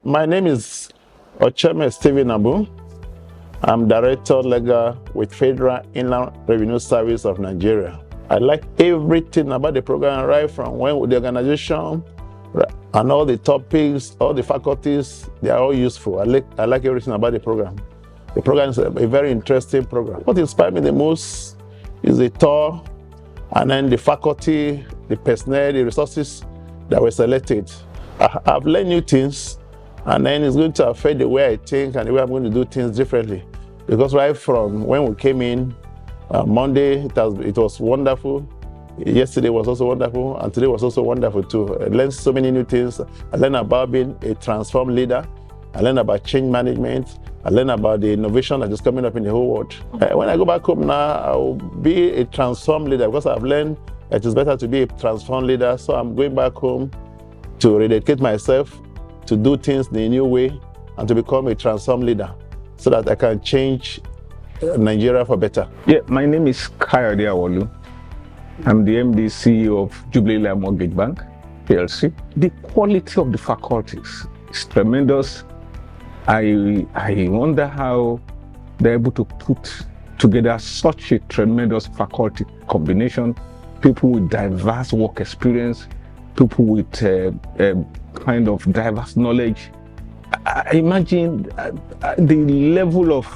My name is Ocheme Stephen Abu. I'm Director Legal with Federal Inland Revenue Service of Nigeria. I like everything about the program, right from when the organization and all the topics, all the faculties, they are all useful. I like everything about the program. The program is a very interesting program. What inspired me the most is the tour and then the faculty, the personnel, the resources that were selected. I've learned new things, and then it's going to affect the way I think and the way I'm going to do things differently. Because right from when we came in, Monday, it was wonderful. Yesterday was also wonderful, and today was also wonderful too. I learned so many new things. I learned about being a transformed leader. I learned about change management. I learned about the innovation that is coming up in the whole world. When I go back home now, I will be a transformed leader because I've learned that it's better to be a transformed leader. So I'm going back home to rededicate myself to do things the new way and to become a transformed leader so that I can change Nigeria for better. Yeah, my name is Kayode Awolu. I'm the MD CEO of Jubilee Mortgage Bank, PLC. The quality of the faculties is tremendous. I wonder how they're able to put together such a tremendous faculty combination, people with diverse work experience, people with kind of diverse knowledge. I imagine the level of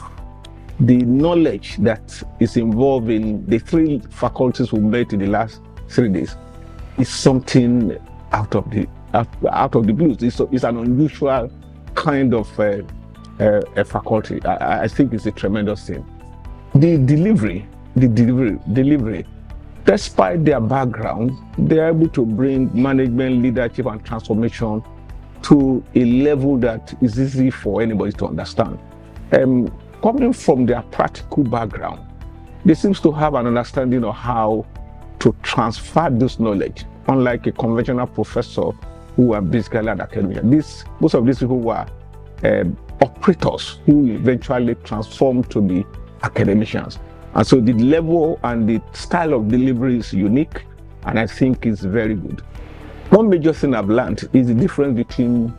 the knowledge that is involved in the three faculties we met in the last 3 days is something out of the blues. It's an unusual kind of a faculty. I think it's a tremendous thing. The delivery, despite their background, they're able to bring management, leadership, and transformation to a level that is easy for anybody to understand. Coming from their practical background, they seem to have an understanding of how to transfer this knowledge, unlike a conventional professor who are basically at academia. Most of these people were operators who eventually transformed to be academicians. And so the level and the style of delivery is unique, and I think it's very good. One major thing I've learned is the difference between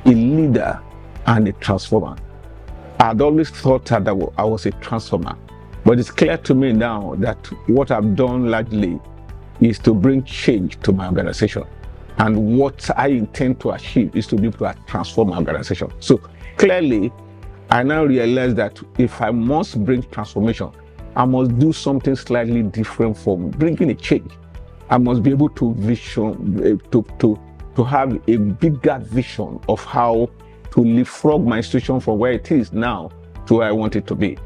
a leader and a transformer. I'd always thought that I was a transformer, but it's clear to me now that what I've done largely is to bring change to my organization. And what I intend to achieve is to be able to transform my organization. So clearly, I now realize that if I must bring transformation, I must do something slightly different from bringing a change. I must be able to have a bigger vision of how to leapfrog my institution from where it is now to where I want it to be.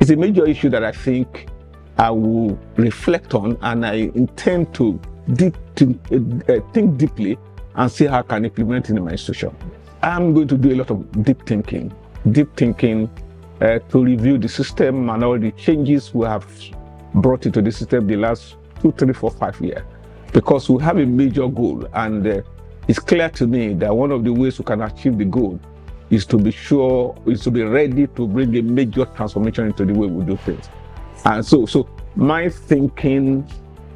It's a major issue that I think I will reflect on, and I intend to think deeply and see how I can implement it in my institution. I'm going to do a lot of deep thinking to review the system and all the changes we have brought into the system the last 2, 3, 4, 5 years, because we have a major goal, and it's clear to me that one of the ways we can achieve the goal is to be ready to bring a major transformation into the way we do things. And so my thinking,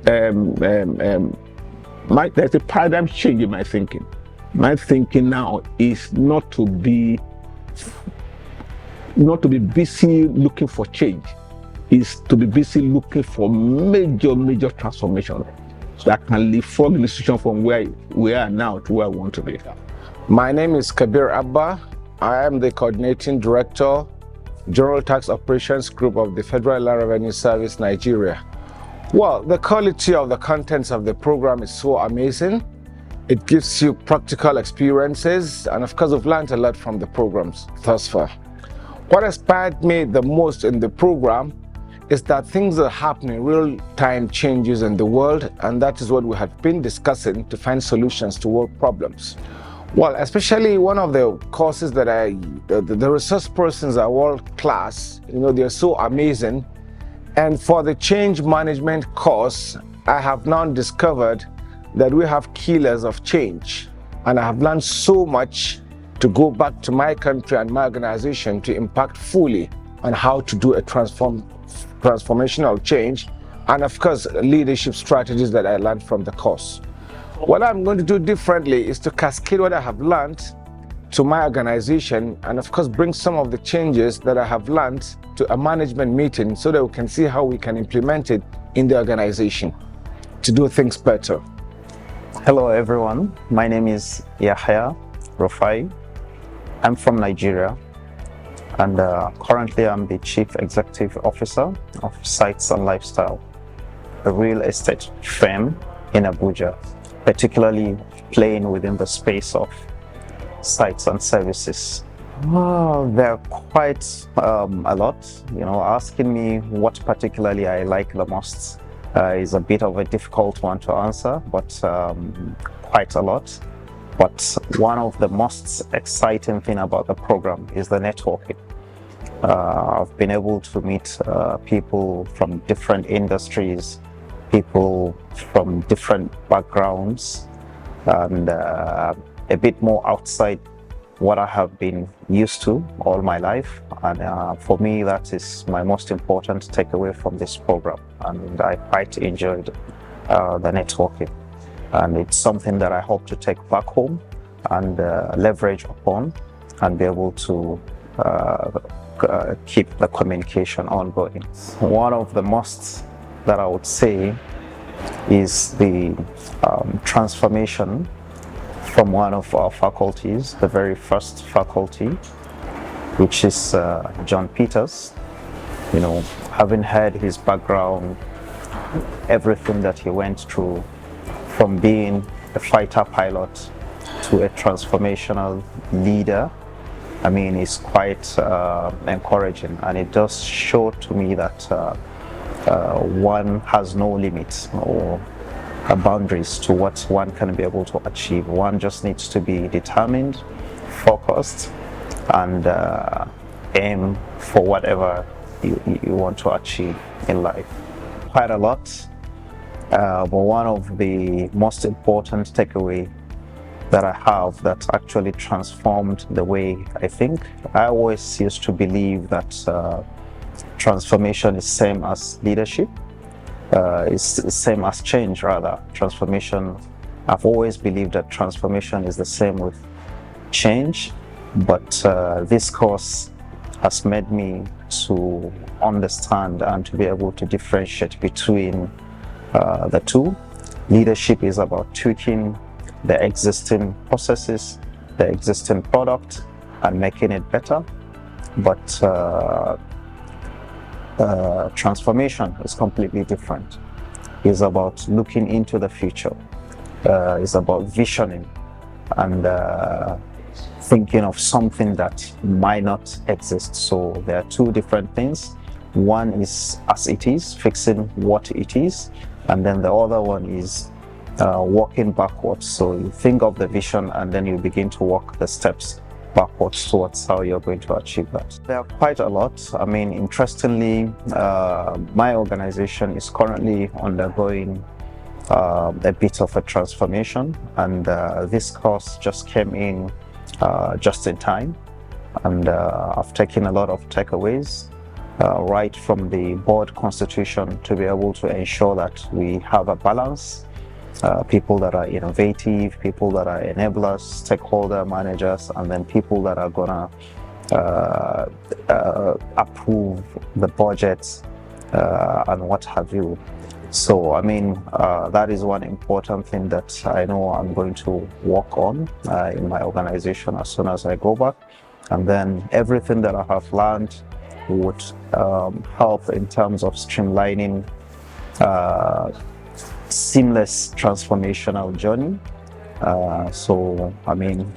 there's a paradigm change in my thinking. My thinking now is not to be busy looking for change, is to be busy looking for major transformation, so that I can leapfrog the institution from where we are now to where I want to be. My name is Kabir Abba. I am the Coordinating Director, General Tax Operations Group of the Federal Inland Revenue Service, Nigeria. Well, the quality of the contents of the program is so amazing. It gives you practical experiences, and of course, I've learned a lot from the programs thus far. What inspired me the most in the program is that things are happening, real-time changes in the world, and that is what we have been discussing to find solutions to world problems. Well, especially one of the courses that the resource persons are world-class, they're so amazing. And for the change management course, I have now discovered that we have killers of change. And I have learned so much to go back to my country and my organization to impact fully on how to do a transformational change, and of course, leadership strategies that I learned from the course. What I'm going to do differently is to cascade what I have learned to my organization, and of course bring some of the changes that I have learned to a management meeting so that we can see how we can implement it in the organization to do things better. Hello everyone, my name is Yahya Rufai. I'm from Nigeria, and currently I'm the Chief Executive Officer of Sites and Lifestyle, a real estate firm in Abuja, particularly playing within the space of sites and services. There are quite a lot. Asking me what particularly I like the most is a bit of a difficult one to answer, but quite a lot. But one of the most exciting thing about the program is the networking. I've been able to meet people from different industries, people from different backgrounds, and a bit more outside what I have been used to all my life. And for me, that is my most important takeaway from this program. And I quite enjoyed the networking. And it's something that I hope to take back home and leverage upon and be able to keep the communication ongoing. One of the most that I would say is the transformation from one of our faculties, the very first faculty, which is John Peters. Having heard his background, everything that he went through, from being a fighter pilot to a transformational leader, it's quite encouraging, and it does show to me that one has no limits or boundaries to what one can be able to achieve. One just needs to be determined, focused, and aim for whatever you want to achieve in life. Quite a lot, but one of the most important takeaway that I have that actually transformed the way I think. I always used to believe that transformation is same as leadership. It's the same as change, rather. Transformation, I've always believed that transformation is the same with change, but this course has made me to understand and to be able to differentiate between the two. Leadership is about tweaking the existing processes, the existing product, and making it better, but transformation is completely different. It's about looking into the future. It's about visioning and thinking of something that might not exist. So there are two different things. One is as it is, fixing what it is, and then the other one is walking backwards. So you think of the vision and then you begin to walk the steps backwards towards how you're going to achieve that. There are quite a lot. Interestingly, my organization is currently undergoing a bit of a transformation, and this course just came in just in time, and I've taken a lot of takeaways right from the board constitution to be able to ensure that we have a balance. People that are innovative, people that are enablers, stakeholder managers, and then people that are gonna approve the budgets and what have you. So that is one important thing that I know I'm going to work on in my organization as soon as I go back. And then everything that I have learned would help in terms of streamlining seamless transformational journey. So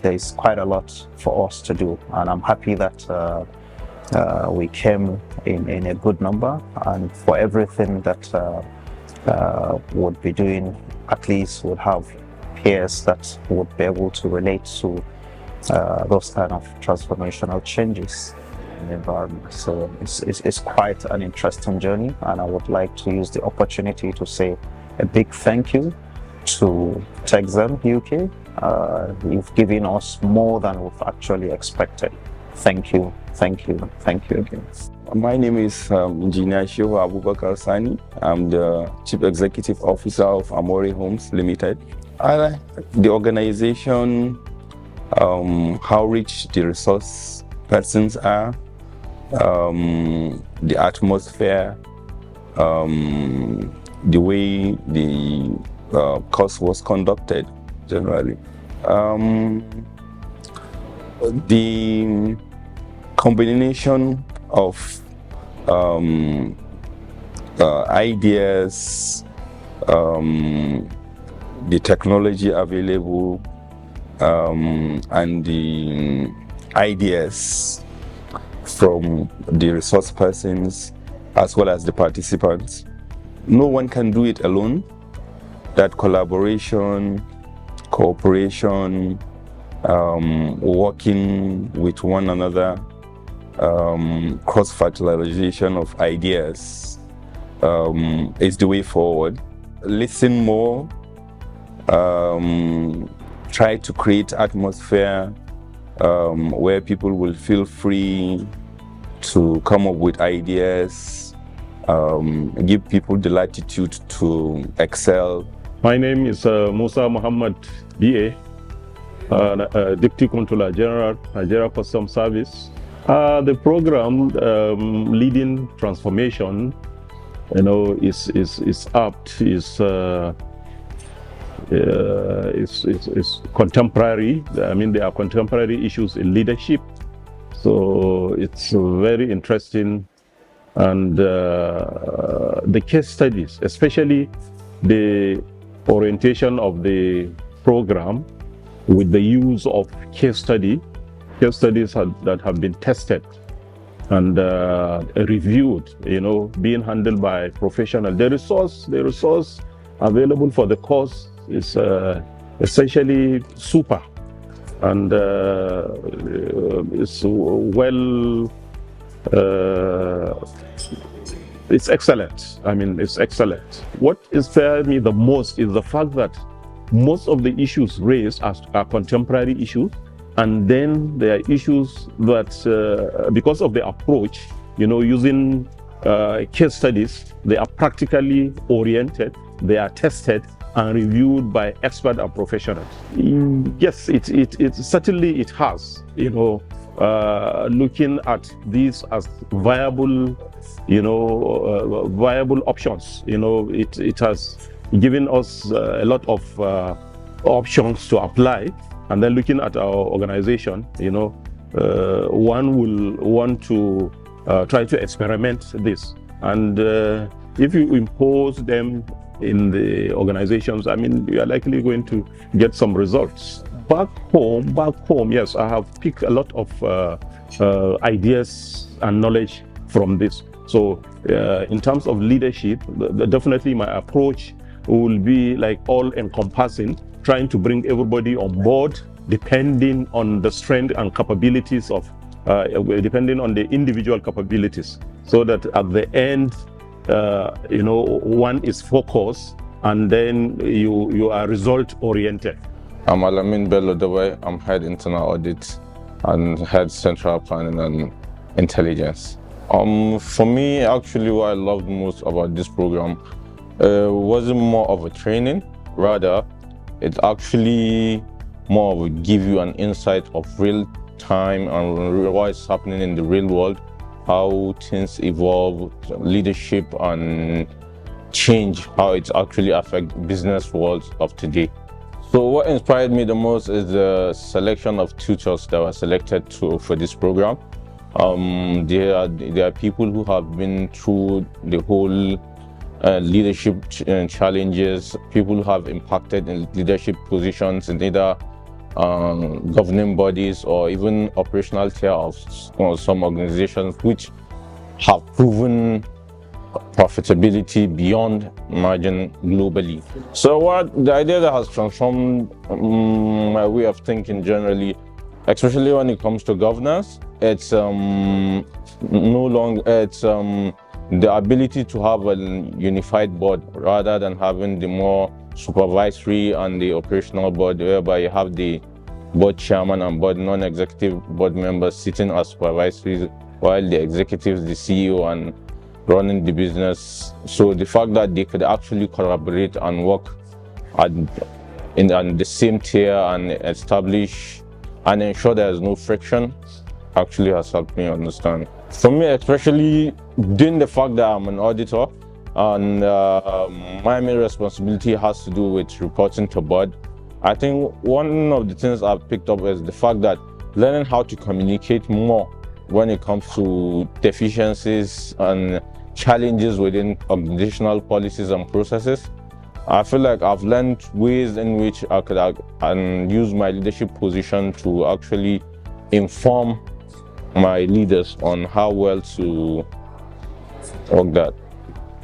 there's quite a lot for us to do, and I'm happy that we came in a good number, and for everything that would be doing, at least would have peers that would be able to relate to those kind of transformational changes in the environment. So it's quite an interesting journey, and I would like to use the opportunity to say a big thank you to Texem UK. You've given us more than we've actually expected. Thank you, thank you, thank you again. My name is Engineer Shehu Abubakar Sani. I'm the Chief Executive Officer of Amore Homes Limited. The organization how rich the resource persons are, the atmosphere, the way the course was conducted generally. The combination of ideas, the technology available, and the ideas from the resource persons as well as the participants. No one can do it alone. That collaboration, cooperation, working with one another, cross-fertilization of ideas is the way forward. Listen more, try to create atmosphere where people will feel free to come up with ideas, give people the latitude to excel. My name is Musa Muhammad B.A., Deputy Controller General, Nigeria Customs Service. The program Leading Transformation, is apt, is contemporary. I mean, there are contemporary issues in leadership, so it's very interesting. And the case studies, especially the orientation of the program with the use of case studies that have been tested and reviewed, being handled by professionals. The resource available for the course is essentially super, and it's it's excellent. I mean, it's excellent. What inspired me the most is the fact that most of the issues raised are contemporary issues, and then there are issues that, because of the approach, using case studies, they are practically oriented, they are tested and reviewed by expert and professionals. Yes, it certainly it has, looking at these as viable, viable options. It has given us a lot of options to apply, and then looking at our organization, one will want to try to experiment this, and if you impose them in the organizations, I mean, you are likely going to get some results. Back home, yes, I have picked a lot of ideas and knowledge from this. So in terms of leadership, definitely my approach will be like all-encompassing, trying to bring everybody on board, depending on the strength and capabilities of, depending on the individual capabilities, so that at the end, one is focused, and then you are result-oriented. I'm Alamin Bello Dawai. I'm head internal audit and head central planning and intelligence. For me, actually, what I loved most about this program wasn't more of a training. Rather, it actually more of a give you an insight of real time and what is happening in the real world, how things evolve, leadership and change, how it actually affects business world of today. So what inspired me the most is the selection of tutors that were selected for this program. There are people who have been through the whole leadership challenges, people who have impacted in leadership positions in either governing bodies or even operational tier of some organizations, which have proven profitability beyond margin globally. So what the idea that has transformed my way of thinking generally, especially when it comes to governance, it's no longer the ability to have a unified board rather than having the more supervisory and the operational board, whereby you have the board chairman and board non-executive board members sitting as supervisory, while the executives, the CEO, and running the business. So the fact that they could actually collaborate and work in the same tier and establish and ensure there's no friction actually has helped me understand. For me, especially being the fact that I'm an auditor, and my main responsibility has to do with reporting to board, I think one of the things I've picked up is the fact that learning how to communicate more when it comes to deficiencies and challenges within organizational policies and processes. I feel like I've learned ways in which I could and use my leadership position to actually inform my leaders on how well to work that.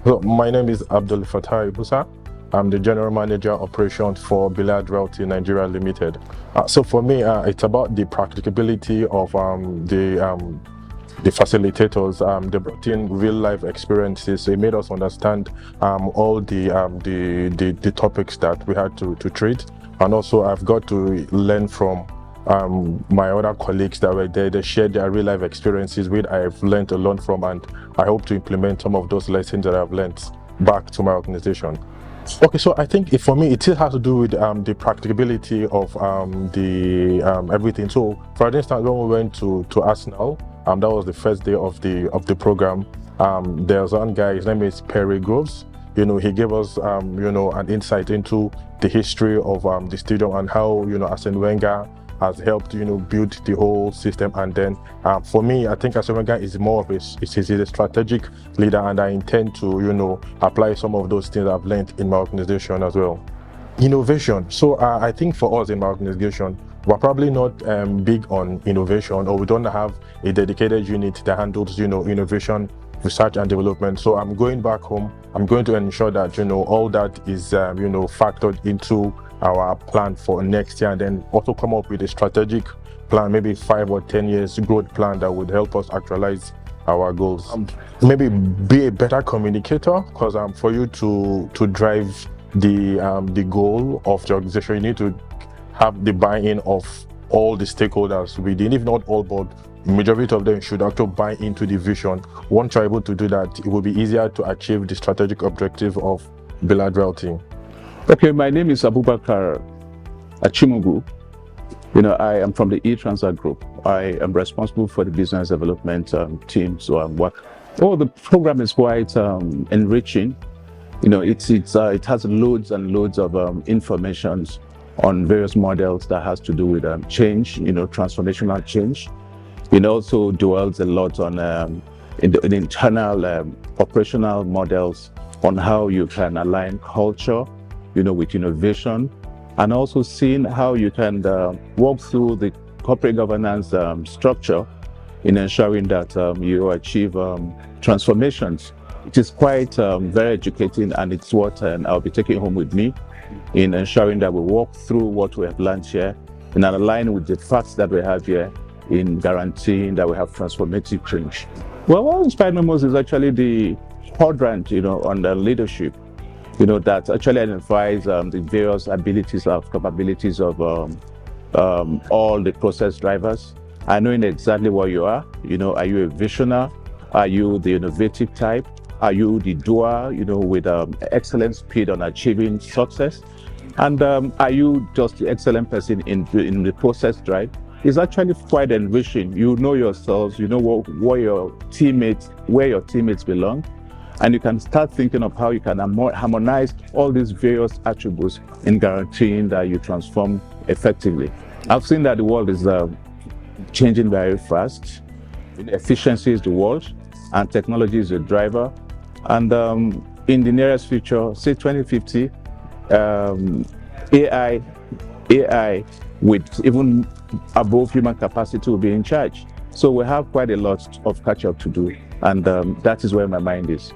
So my name is Abdul Fattah Ibusa. I'm the General Manager Operations for Bilad Realty Nigeria Limited. So for me, it's about the practicability of the facilitators. They brought in real life experiences. They made us understand all the topics that we had to treat. And also I've got to learn from my other colleagues that were there. They shared their real life experiences, which I've learned a lot from, and I hope to implement some of those lessons that I've learned back to my organization. Okay, so I think for me it still has to do with the practicability of everything. So for instance, when we went to Arsenal, that was the first day of the program. There's one guy, his name is Perry Groves. You know, he gave us an insight into the history of the stadium and how Arsene Wenger has helped build the whole system. And then for me, I think Arsene Wenger is more of a strategic leader, and I intend to apply some of those things I've learned in my organization as well. Innovation. So I think for us in my organization, we're probably not big on innovation, or we don't have a dedicated unit that handles innovation, research and development. So I'm going back home. I'm going to ensure that all that is factored into our plan for next year, and then also come up with a strategic plan, maybe 5 or 10 years growth plan that would help us actualize our goals. Maybe be a better communicator, because for you to drive the goal of the organization, you need to have the buy-in of all the stakeholders within, if not all, but majority of them should actually buy into the vision. Once you're able to do that, it will be easier to achieve the strategic objective of Bilad Realty. Okay, my name is Abubakar Achimogu. I am from the E-Transfer Group. I am responsible for the business development team, so I'm work. Oh, the program is quite enriching. It has loads and loads of information on various models that has to do with change, transformational change. It also dwells a lot on the internal operational models on how you can align culture with innovation, and also seeing how you can walk through the corporate governance structure in ensuring that you achieve transformations. It is quite very educating, and it's what I'll be taking home with me in ensuring that we walk through what we have learned here and align with the facts that we have here in guaranteeing that we have transformative change. Well, what inspired me most is actually the quadrant, on the leadership, that actually identifies the various abilities of capabilities of all the process drivers. I know exactly what you are. Are you a visionary? Are you the innovative type? Are you the doer, with excellent speed on achieving success? And are you just the excellent person in the process drive? It's actually quite enriching. You know yourselves, you know where your teammates belong, and you can start thinking of how you can harmonize all these various attributes in guaranteeing that you transform effectively. I've seen that the world is changing very fast. Efficiency is the world, and technology is the driver. And in the nearest future, say 2050, AI with even above human capacity will be in charge. So we have quite a lot of catch up to do, and that is where my mind is.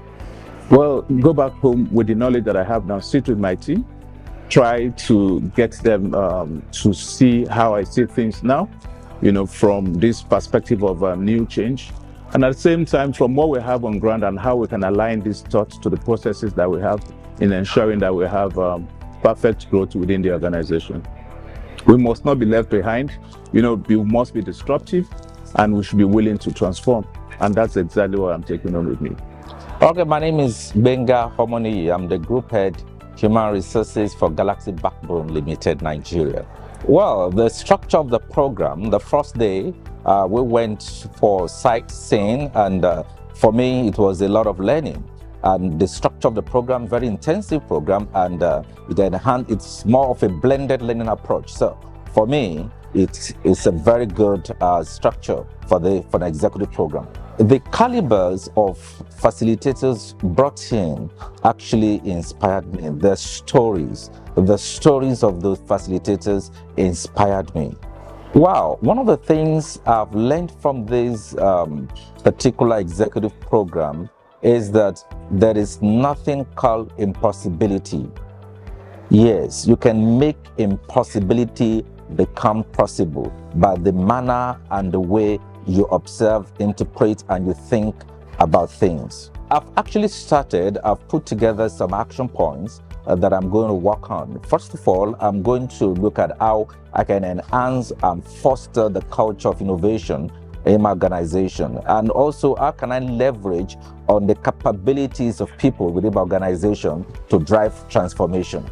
Well, go back home with the knowledge that I have now, sit with my team, try to get them to see how I see things now, from this perspective of new change. And at the same time, from what we have on ground and how we can align these thoughts to the processes that we have in ensuring that we have perfect growth within the organization. We must not be left behind. We must be disruptive, and we should be willing to transform. And that's exactly what I'm taking on with me. Okay, my name is Benga Homoni. I'm the Group Head, Human Resources for Galaxy Backbone Limited, Nigeria. Well, the structure of the program, the first day, we went for sightseeing, and for me, it was a lot of learning. And the structure of the program, very intensive program, and it's more of a blended learning approach. So for me, it's a very good structure for the executive program. The calibers of facilitators brought in actually inspired me. The stories of those facilitators inspired me. Wow, one of the things I've learned from this particular executive program is that there is nothing called impossibility. Yes, you can make impossibility become possible by the manner and the way you observe, interpret, and you think about things. I've put together some action points that I'm going to work on. First of all, I'm going to look at how I can enhance and foster the culture of innovation in my organization, and also how can I leverage on the capabilities of people within my organization to drive transformation.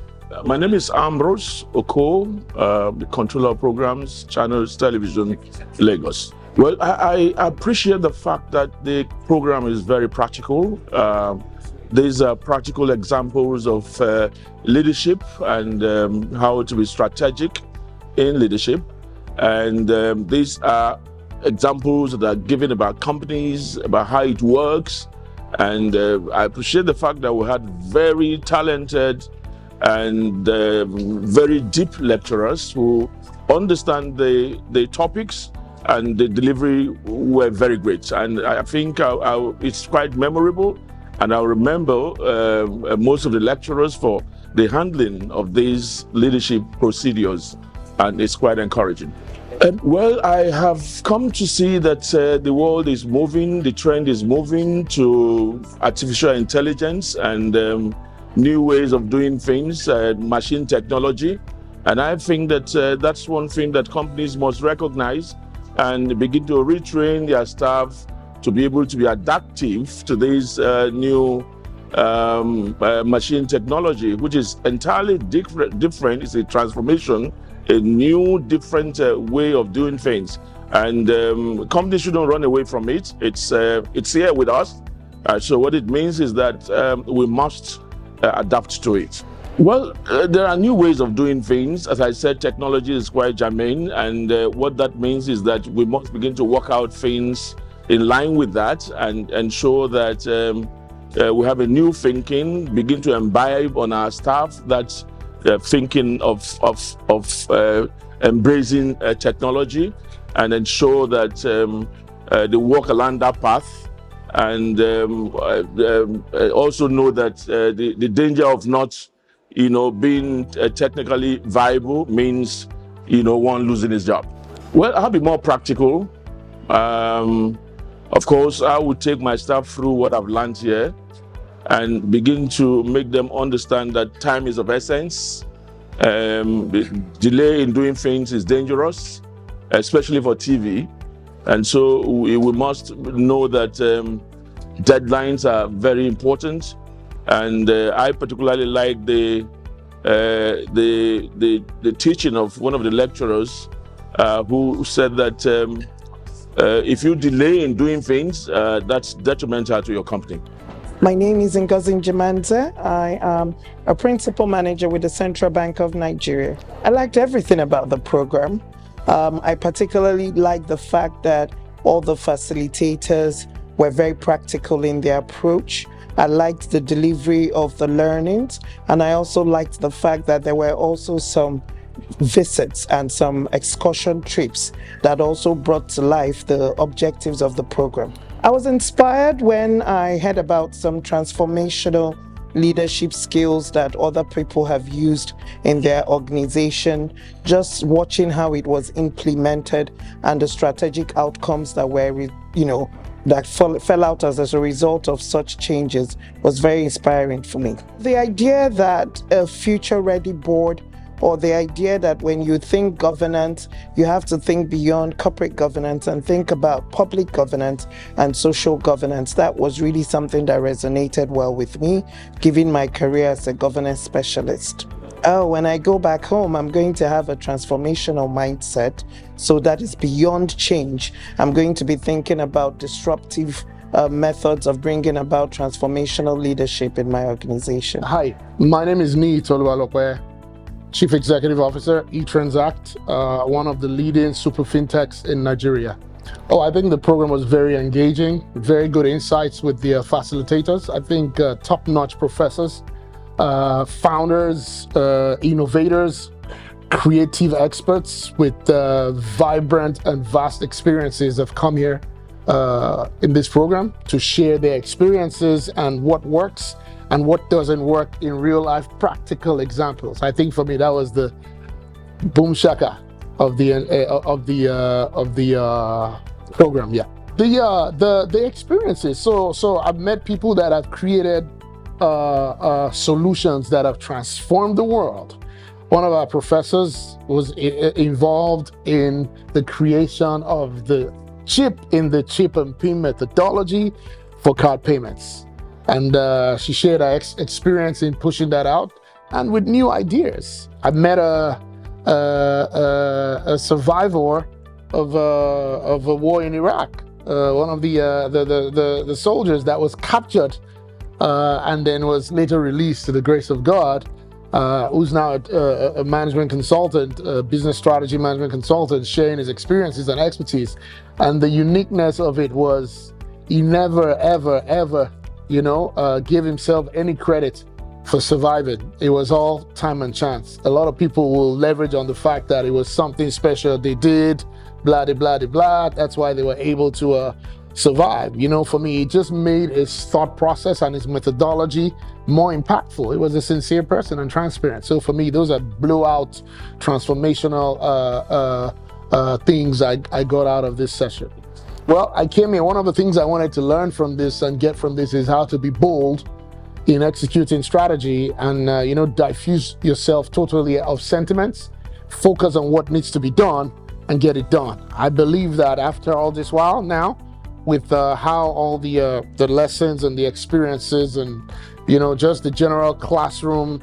My name is Ambrose Oko, the controller of programs, channels, television, Lagos. Well, I appreciate the fact that the program is very practical. These are practical examples of leadership and how to be strategic in leadership. And these are examples that are given about companies, about how it works. And I appreciate the fact that we had very talented and very deep lecturers who understand the topics, and the delivery were very great. And I think it's quite memorable, and I remember most of the lecturers for the handling of these leadership procedures, and it's quite encouraging. Well, I have come to see that the world is moving, the trend is moving to artificial intelligence and new ways of doing things, machine technology. And I think that that's one thing that companies must recognize and begin to retrain their staff to be able to be adaptive to this new machine technology, which is entirely different. It's a transformation, a new, different way of doing things. And companies shouldn't run away from it. It's here with us. So what it means is that we must adapt to it. Well, there are new ways of doing things. As I said, technology is quite germane, and what that means is that we must begin to work out things in line with that and ensure that we have a new thinking, begin to imbibe on our staff that thinking of embracing technology, and ensure that they walk along that path. And also know that the danger of not, being technically viable means, one losing his job. Well, I'll be more practical. Of course, I would take my staff through what I've learned here and begin to make them understand that time is of essence. Delay in doing things is dangerous, especially for TV. And so we must know that deadlines are very important. And I particularly like the teaching of one of the lecturers who said that if you delay in doing things, that's detrimental to your company. My name is Ngozi Njimanze. I am a principal manager with the Central Bank of Nigeria. I liked everything about the program. I particularly like the fact that all the facilitators were very practical in their approach. I liked the delivery of the learnings, and I also liked the fact that there were also some visits and some excursion trips that also brought to life the objectives of the program. I was inspired when I heard about some transformational leadership skills that other people have used in their organization, just watching how it was implemented and the strategic outcomes that were, that fell out as a result of such changes was very inspiring for me. The idea that a future-ready board, or the idea that when you think governance, you have to think beyond corporate governance and think about public governance and social governance. That was really something that resonated well with me, given my career as a governance specialist. Oh, when I go back home, I'm going to have a transformational mindset. So that is beyond change. I'm going to be thinking about disruptive methods of bringing about transformational leadership in my organization. Hi, my name is Nii Toluwalope, Chief Executive Officer, eTransact, one of the leading super fintechs in Nigeria. Oh, I think the program was very engaging, very good insights with the facilitators. I think top-notch professors, founders, innovators, creative experts with vibrant and vast experiences have come here in this program to share their experiences and what works and what doesn't work in real life, practical examples. I think for me that was the boom shaka of the program. Yeah, the experiences. So I've met people that have created solutions that have transformed the world. One of our professors was involved in the creation of the chip in the chip and pin methodology for card payments. And she shared her experience in pushing that out and with new ideas. I met a survivor of a war in Iraq, one of the soldiers that was captured and then was later released to the grace of God, who's now a management consultant, a business strategy management consultant, sharing his experiences and expertise. And the uniqueness of it was he never, ever, give himself any credit for surviving. It was all time and chance. A lot of people will leverage on the fact that it was something special they did, blah, de, blah, de, blah. That's why they were able to survive. For me, it just made his thought process and his methodology more impactful. It was a sincere person and transparent. So for me, those are blowout, transformational things I got out of this session. Well, I came here, one of the things I wanted to learn from this and get from this is how to be bold in executing strategy and, diffuse yourself totally of sentiments, focus on what needs to be done and get it done. I believe that after all this while now, with how all the lessons and the experiences and, just the general classroom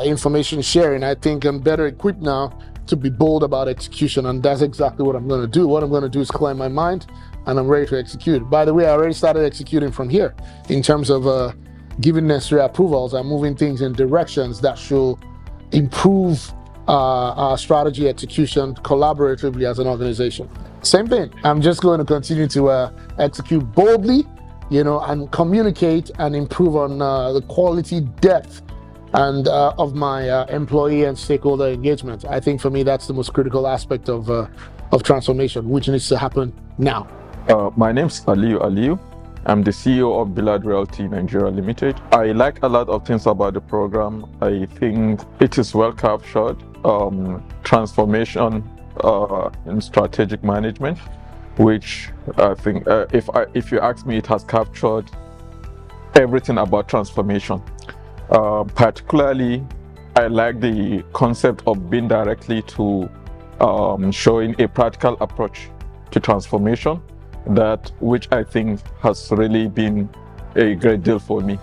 information sharing, I think I'm better equipped now to be bold about execution. And that's exactly what I'm going to do. What I'm going to do is clear my mind and I'm ready to execute. By the way, I already started executing from here in terms of giving necessary approvals and moving things in directions that should improve our strategy execution collaboratively as an organization. Same thing. I'm just going to continue to execute boldly, and communicate and improve on the quality, depth, and of my employee and stakeholder engagement. I think for me, that's the most critical aspect of transformation, which needs to happen now. My name's Aliyu. I'm the CEO of Billard Realty Nigeria Limited. I like a lot of things about the program. I think it is well captured. Transformation in strategic management, which I think, if you ask me, it has captured everything about transformation. Particularly, I like the concept of being directly to showing a practical approach to transformation, which I think has really been a great deal for me.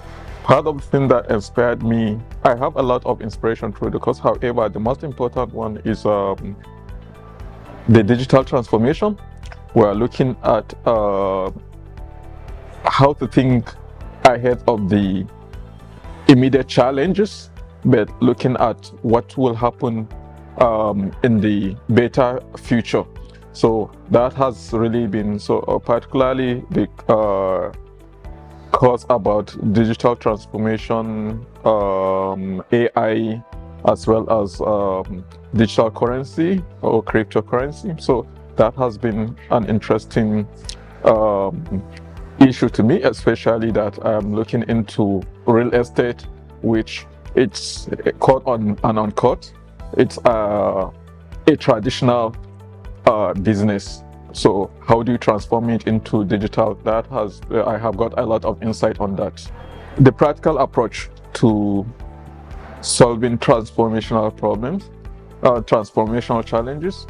Part of the thing that inspired me, I have a lot of inspiration through the course. However, the most important one is the digital transformation. We're looking at how to think ahead of the immediate challenges, but looking at what will happen in the better future. So that has really been particularly the course about digital transformation, AI, as well as digital currency or cryptocurrency. So that has been an interesting issue to me, especially that I'm looking into real estate, which it's caught on and uncut. It's a traditional business. So how do you transform it into digital? I have got a lot of insight on that. The practical approach to solving transformational problems, transformational challenges.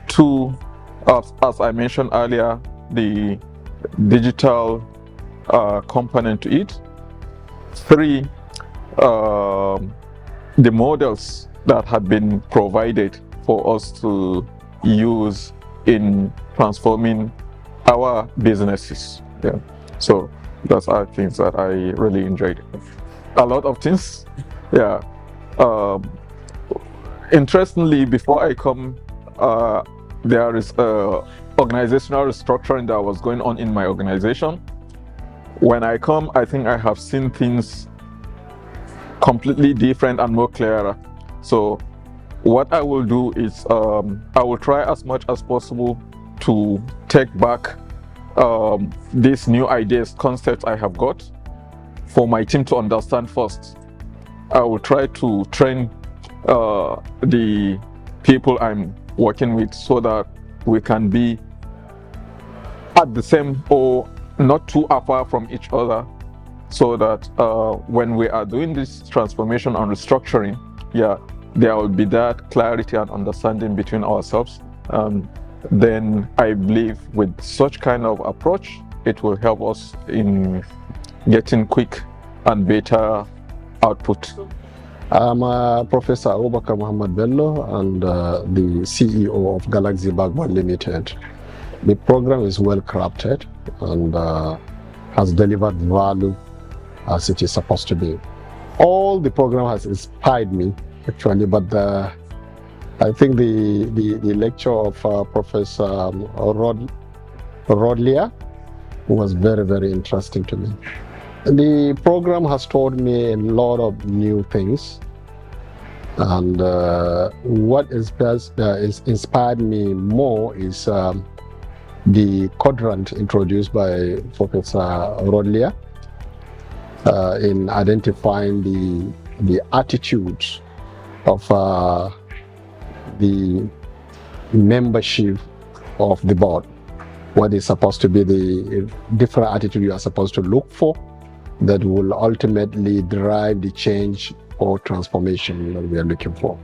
2, as I mentioned earlier, the digital component to it. 3, the models that had been provided for us to use in transforming our businesses. Yeah. So that's are things that I really enjoyed. A lot of things. Yeah. Interestingly, before I come, there is organizational restructuring that was going on in my organization. When I come, I think I have seen things completely different and more clearer. So what I will do is I will try as much as possible to take back these new ideas, concepts I have got for my team to understand first. I will try to train the people I'm working with so that we can be at the same or not too far from each other, so that when we are doing this transformation and restructuring, yeah, there will be that clarity and understanding between ourselves. Then I believe with such kind of approach, it will help us in getting quick and better output. I'm Professor Abubakar Muhammad Bello and the CEO of Galaxy Bagman Limited. The program is well crafted and has delivered value as it is supposed to be. All the program has inspired me actually, but I think the lecture of Professor Rodlia was very, very interesting to me. The program has taught me a lot of new things, and what is inspired me more is the quadrant introduced by Professor Rodlia in identifying the attitudes of the membership of the board. What is supposed to be the different attitude you are supposed to look for that will ultimately drive the change or transformation that we are looking for.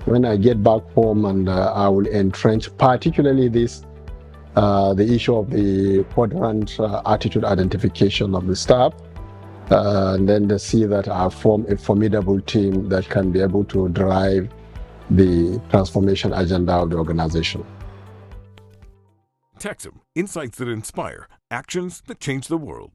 When I get back home, and I will entrench particularly this, the issue of the quadrant attitude identification of the staff, and then to see that I form a formidable team that can be able to drive the transformation agenda of the organization. Texem, insights that inspire, actions that change the world.